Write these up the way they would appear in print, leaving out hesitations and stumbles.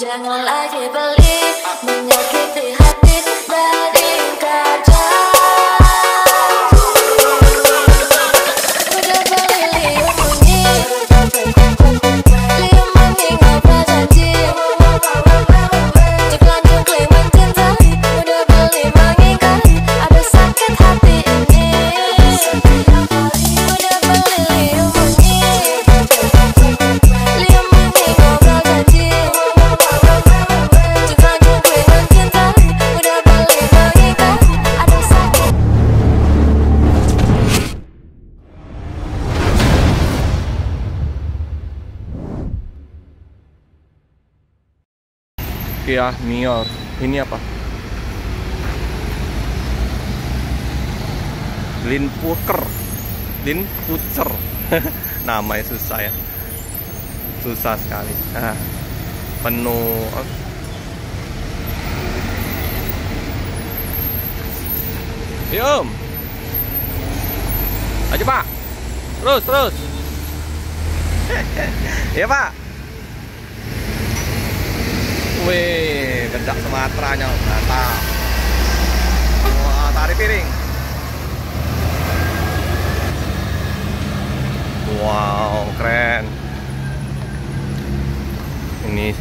jangan lagi beli, menyakiti hati dari kaca. Udah beli liur bunyi, liur bunyi ngobrol janji, ceklan-cekling mencintai. Udah beli mengingkari, ada sakit hati ini. Udah beli liur bunyi, liur bunyi ngobrol janji, ceklan-cekling mencintai. Udah beli mengingkari, ada sakit. Kia Mior. Ini apa? Linpuker. Linpucer. Namanya susah ya. Susah sekali. Penuh. Yum. Ayo Pak. Terus. Ya Pak. Wih, bedak Sumateranya, mantap. Wah, tarik piring. Wow, keren. Ini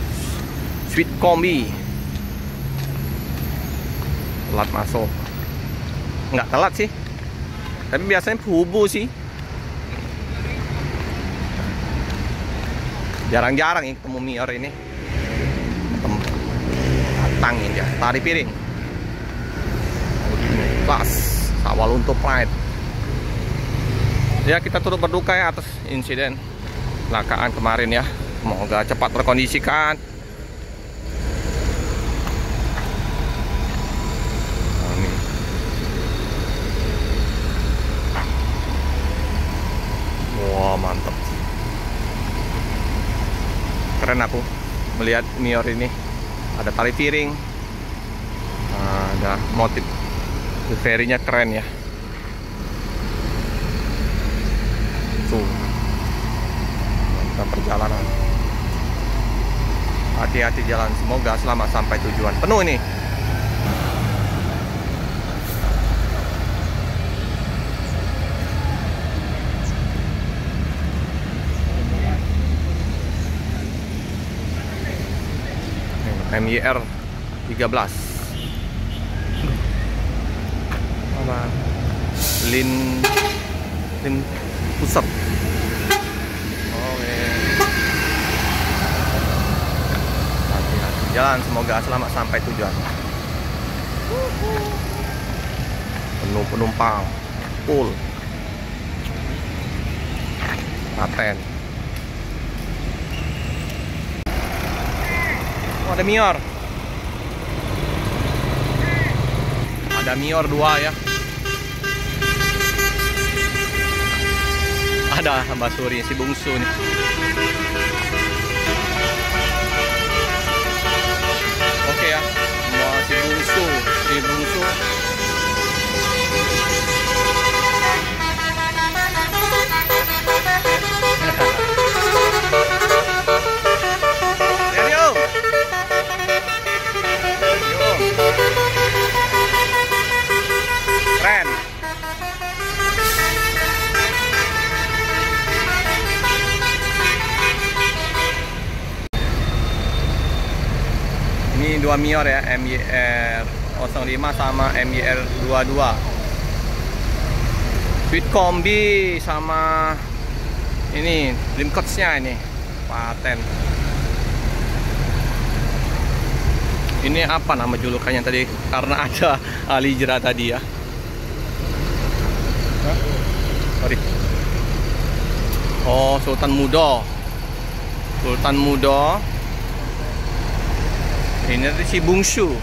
sweet kombi. Telat masuk. Nggak telat sih, tapi biasanya bubu sih. Jarang-jarang ketemu Mior ini. Tangin ya, tarik piring. Kelas Sawalunto Pride. Ya, kita turut berduka ya atas insiden kecelakaan kemarin ya. Semoga cepat terkondisikan. Amin. Wah, mantap. Keren aku melihat Mior ini. Ada tali piring, ada motif ferinya keren ya. Tuh, dalam perjalanan. Hati-hati jalan, semoga selamat sampai tujuan. Penuh ini. MYR 13 apa? Lin pusat. Oke. Hati-hati jalan, semoga selamat sampai tujuan. Penuh penumpang, full. Paten. Oh, ada Mior. Ada Mior 2 ya. Ada Mbak Suri, si bungsu nih. Oke ya. Si bungsu. Keren. Ini 2 Mior ya, MYR 05 sama MYR 22. Sweet kombi sama ini Dreamcoach-nya ini paten. Ini apa nama julukannya tadi? Karena ada Ali Jera tadi ya. Sorry. Oh, Sultan Muda. Ini ada si bungsu.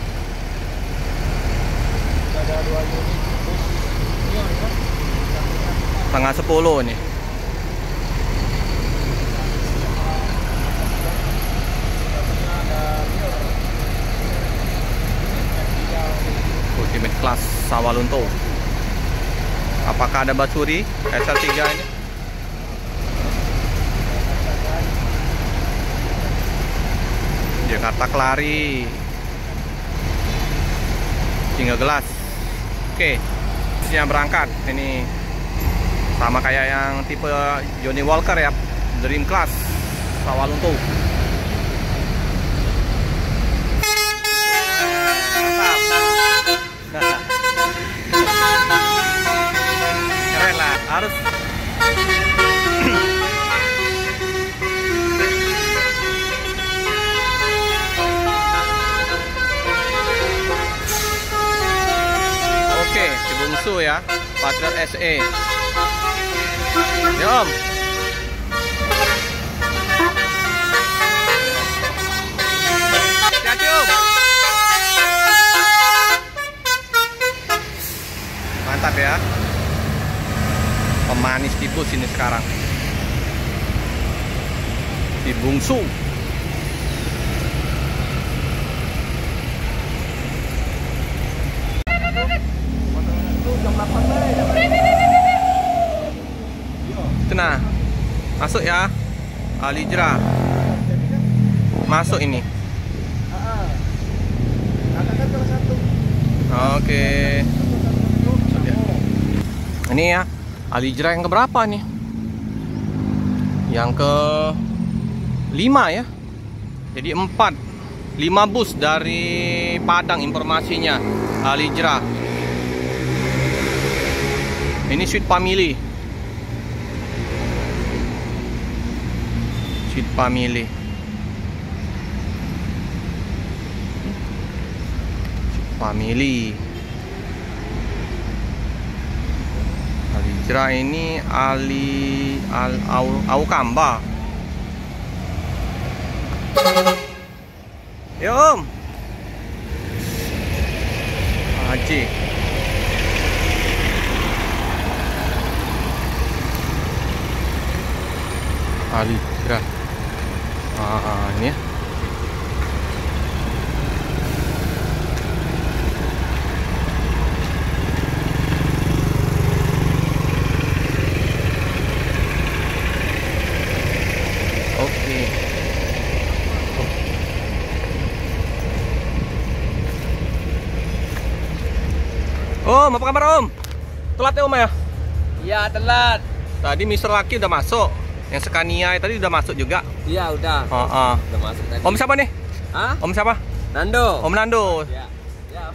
Tengah 10 nih. Ultimate Class Sawalunto. Apakah ada Batsuri SL3 ini? Jeff Jakarta Kelari. Tinggal gelas. Oke, yang berangkat. Ini sama kayak yang tipe Johnny Walker ya, Dream Class Sawalunto. Keren lah, harus. Oke, si bungsu ya, Patriot SE. Ya Om. Hati-hati Om. Mantap ya. Pemanis tikus ini sekarang. Si bungsu. Nah, masuk ya, Alijra. Masuk ini. Oke. Ini ya, Alijra yang keberapa nih? Yang ke 5 ya. Jadi 5 bus dari Padang informasinya, Alijra. Ini Sweet Family. Sweet Family. Family. Alijra ini Aukamba. Ya Om. Haji. Alijra. Ini ya. Oke. Om, apa kabar Om? Telat ya Om ya? Iya, telat. Tadi Mr. Lucky udah masuk. Yang Scania tadi udah masuk juga. Iya, udah. Udah masuk tadi. Om siapa nih? Hah? Om siapa? Nando. Om Nando. Ya. Ya.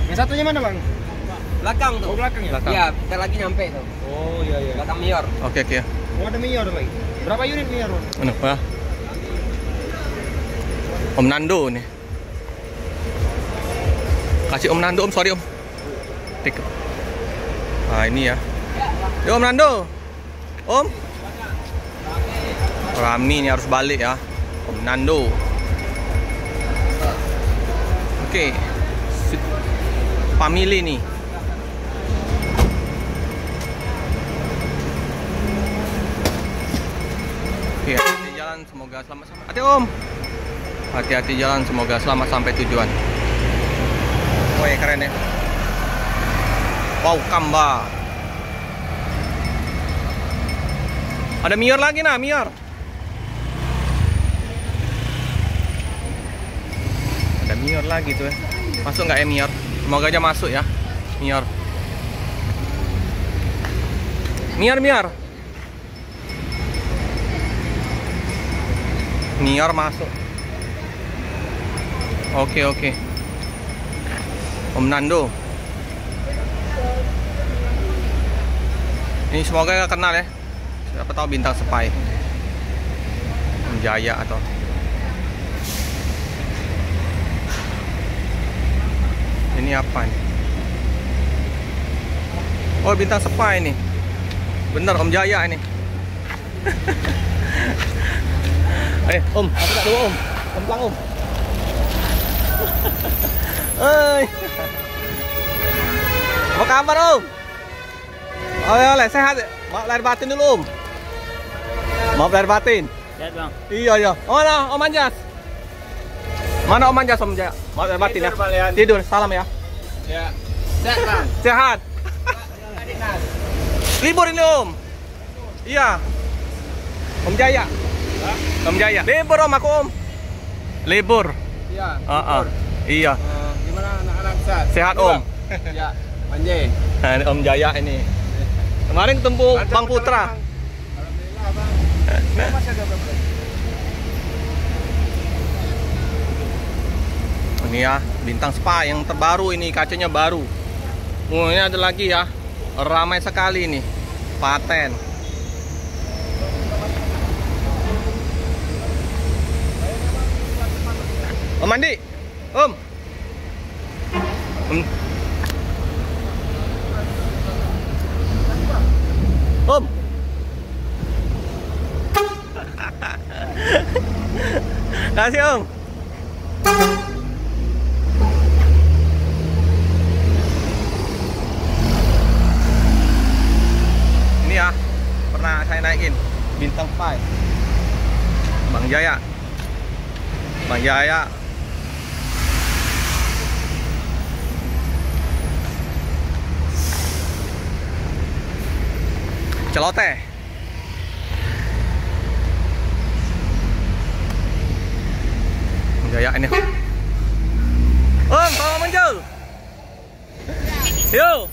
Yang satunya mana bang? Belakang tuh. Oh belakang ya? Belakang. Iya, bentar lagi nyampe tuh. Oh iya iya. Belakang Mior. Oke. Oh ada Mior lagi. Berapa unit Mior? Kenapa? Om Nando nih. Kasih Om Nando Om, sorry Om. Tik. Nah ini ya. Yo Om Nando. Om. Rami ini harus balik ya. Om Nando. Oke. Family nih. Oke, hati-hati jalan, semoga selamat sampai. Hati Om. Hati-hati jalan, semoga selamat sampai tujuan. Woi, keren ya. Wow, Kamba. Ada Mior lagi nah, Mior. Ada Mior lagi tuh ya. Masuk nggak ya Mior? Semoga aja masuk ya, Mior. Mior. Mior masuk. Oke. Om Nando. Ini semoga gak kenal ya. Siapa tahu bintang Sepai. Om Jaya atau. Ini apa nih? Oh, bintang Sepai ini. Bener Om Jaya ini. Om, aku tak dulu Om. Pelan Om. Apa kabar Om? Oh ya, sehat. Maaf lahir batin dulu Om. Maaf lahir batin. Sehat bang. Iya. Oh, mana Om Anjas? Mana Om Anjas Om Jaya? Maaf lahir batin ya. Tidur, salam ya. Ya. Sehat, Bang. Sehat. Libur ini Om. Iya. Om Jaya. Om Jaya. Libur Om aku Om. Libur. Iya. Iya. Gimana anak-anak sehat? Sehat Om. Ya, Panji. Nah, ini Om Jaya ini. Kemarin ketemu Bang Putra. Alhamdulillah, Bang. Masih ada berapa? Ini ya, Bintang Spa yang terbaru ini, kacanya baru. Oh, ini ada lagi ya. Ramai sekali ini. Paten. Om mandi. Om. Om. Kasih Om. Ini ya, pernah saya naikin Bintang Spa. Bang Jaya. Bang Jaya. Celoteh. Jaya ini. Om, bawa muncul. Yo.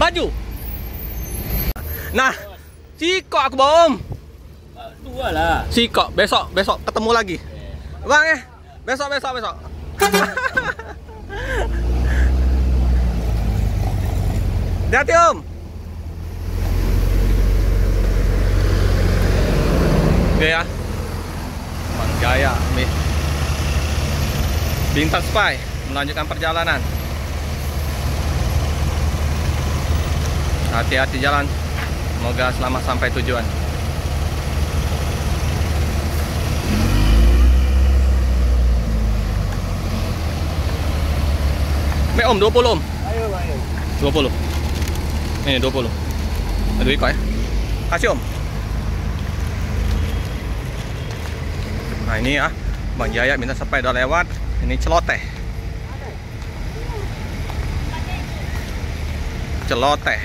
Baju. Nah, Ciko aku bawa Om. Dua lah. Ciko, besok ketemu lagi. Bang ya. Besok. Hati-hati Om. Oke ya, Bang Jaya nih. Bintang Spa melanjutkan perjalanan. Hati-hati jalan. Semoga selamat sampai tujuan. Om 20 Om. Ayo. 20. Ini 20. Aduh ikut ya. Kasih Om. Nah ini ya, Bang Jaya minta sepeda lewat. Ini celoteh. Celoteh.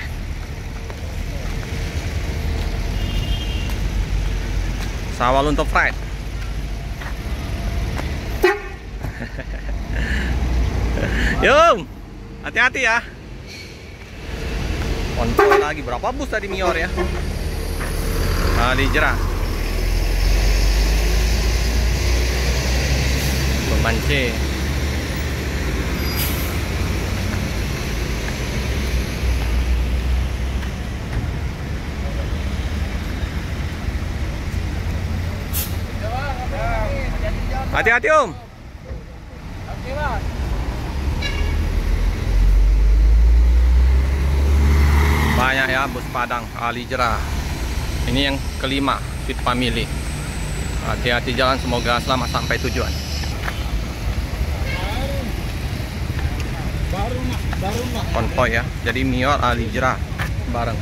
Sawalunto Fried. Yum, hati-hati ya. Kontrol lagi berapa bus tadi Mior ya? Ali Jerah. Mancing. Hati-hati Om. Banyak ya bus Padang Ali Jerah. Ini yang kelima, Fit Family. Hati-hati jalan, semoga selamat sampai tujuan. Baru konvoy ya, jadi Mior Ali Jerah bareng.